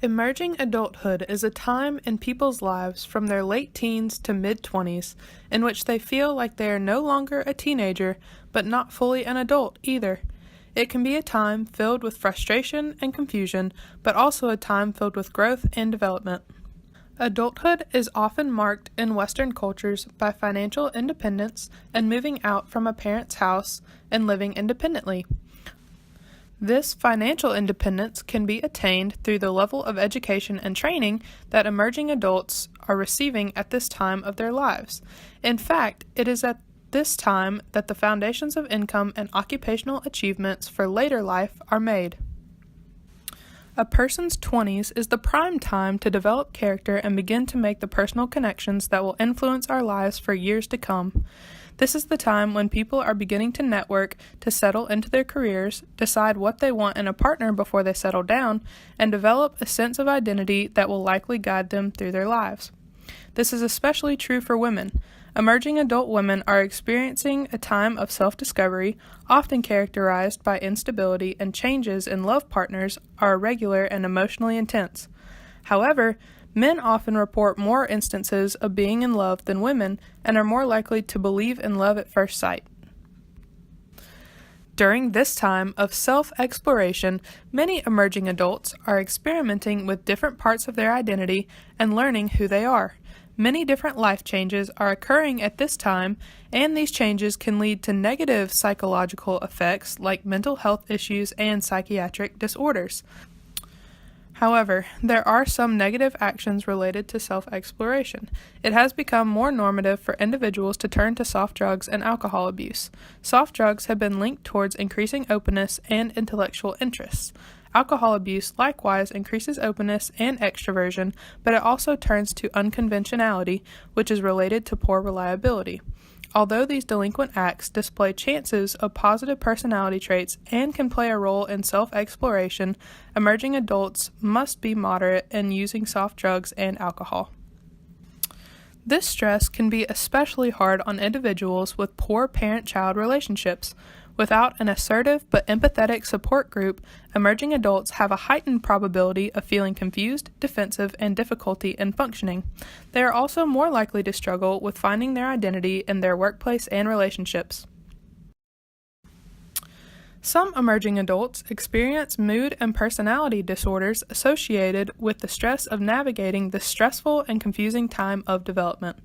Emerging adulthood is a time in people's lives from their late teens to mid-20s in which they feel like they are no longer a teenager, but not fully an adult either. It can be a time filled with frustration and confusion, but also a time filled with growth and development. Adulthood is often marked in Western cultures by financial independence and moving out from a parent's house and living independently. This financial independence can be attained through the level of education and training that emerging adults are receiving at this time of their lives. In fact, it is at this time that the foundations of income and occupational achievements for later life are made. A person's 20s is the prime time to develop character and begin to make the personal connections that will influence our lives for years to come. This is the time when people are beginning to network to settle into their careers, decide what they want in a partner before they settle down, and develop a sense of identity that will likely guide them through their lives. This is especially true for women. Emerging adult women are experiencing a time of self-discovery, often characterized by instability, and changes in love partners are irregular and emotionally intense. However, men often report more instances of being in love than women and are more likely to believe in love at first sight. During this time of self-exploration, many emerging adults are experimenting with different parts of their identity and learning who they are. Many different life changes are occurring at this time, and these changes can lead to negative psychological effects like mental health issues and psychiatric disorders. However, there are some negative actions related to self-exploration. It has become more normative for individuals to turn to soft drugs and alcohol abuse. Soft drugs have been linked towards increasing openness and intellectual interests. Alcohol abuse likewise increases openness and extroversion, but it also turns to unconventionality, which is related to poor reliability. Although these delinquent acts display chances of positive personality traits and can play a role in self-exploration, emerging adults must be moderate in using soft drugs and alcohol. This stress can be especially hard on individuals with poor parent-child relationships. Without an assertive but empathetic support group, emerging adults have a heightened probability of feeling confused, defensive, and difficulty in functioning. They are also more likely to struggle with finding their identity in their workplace and relationships. Some emerging adults experience mood and personality disorders associated with the stress of navigating this stressful and confusing time of development.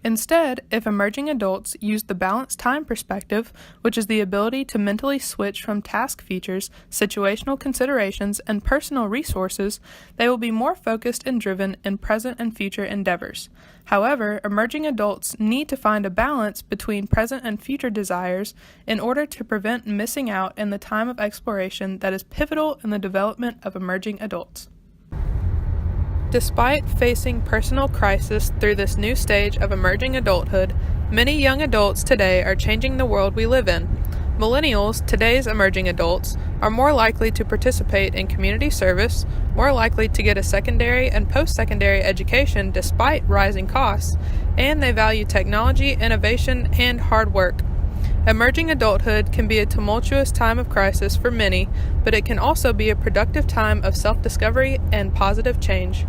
Instead, if emerging adults use the balanced time perspective, which is the ability to mentally switch from task features, situational considerations, and personal resources, they will be more focused and driven in present and future endeavors. However, emerging adults need to find a balance between present and future desires in order to prevent missing out in the time of exploration that is pivotal in the development of emerging adults. Despite facing personal crisis through this new stage of emerging adulthood, many young adults today are changing the world we live in. Millennials, today's emerging adults, are more likely to participate in community service, more likely to get a secondary and post-secondary education despite rising costs, and they value technology, innovation, and hard work. Emerging adulthood can be a tumultuous time of crisis for many, but it can also be a productive time of self-discovery and positive change.